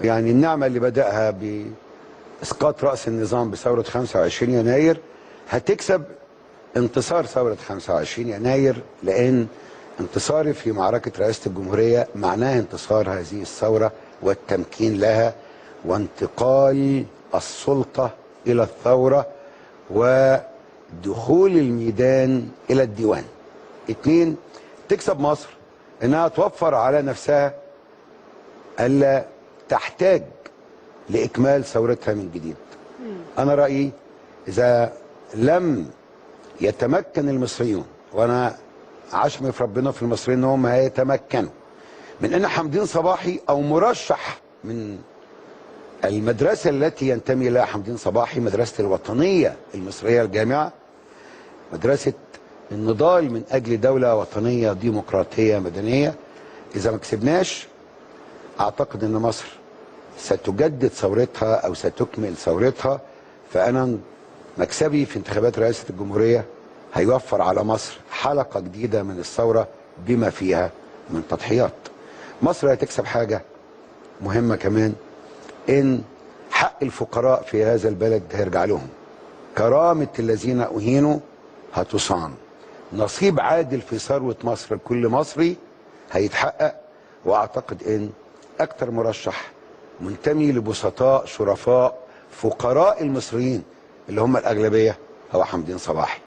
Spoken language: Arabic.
يعني النعمة اللي بدأها بإسقاط رأس النظام بثورة 25 يناير هتكسب انتصار ثورة 25 يناير، لأن انتصاري في معركة رئاسة الجمهورية معناه انتصار هذه الثورة والتمكين لها وانتقال السلطة إلى الثورة ودخول الميدان إلى الديوان. اتنين، تكسب مصر إنها توفر على نفسها ألا تحتاج لإكمال ثورتها من جديد. أنا رأيي إذا لم يتمكن المصريون، وأنا عشمي في ربنا في المصريين إنهم هيتمكنوا من أن حمدين صباحي أو مرشح من المدرسة التي ينتمي لها حمدين صباحي، مدرسة الوطنية المصرية الجامعة، مدرسة النضال من أجل دولة وطنية ديمقراطية مدنية، إذا ما كسبناش أعتقد أن مصر ستجدد ثورتها أو ستكمل ثورتها. فأنا مكسبي في انتخابات رئاسة الجمهورية هيوفر على مصر حلقة جديدة من الثورة بما فيها من تضحيات. مصر هتكسب حاجة مهمة كمان، إن حق الفقراء في هذا البلد هيرجع لهم، كرامة الذين أهينوا هتصان، نصيب عادل في ثروة مصر لكل مصري هيتحقق. وأعتقد إن أكتر مرشح منتمي لبسطاء شرفاء فقراء المصريين اللي هم الأغلبية هو حمدين صباحي.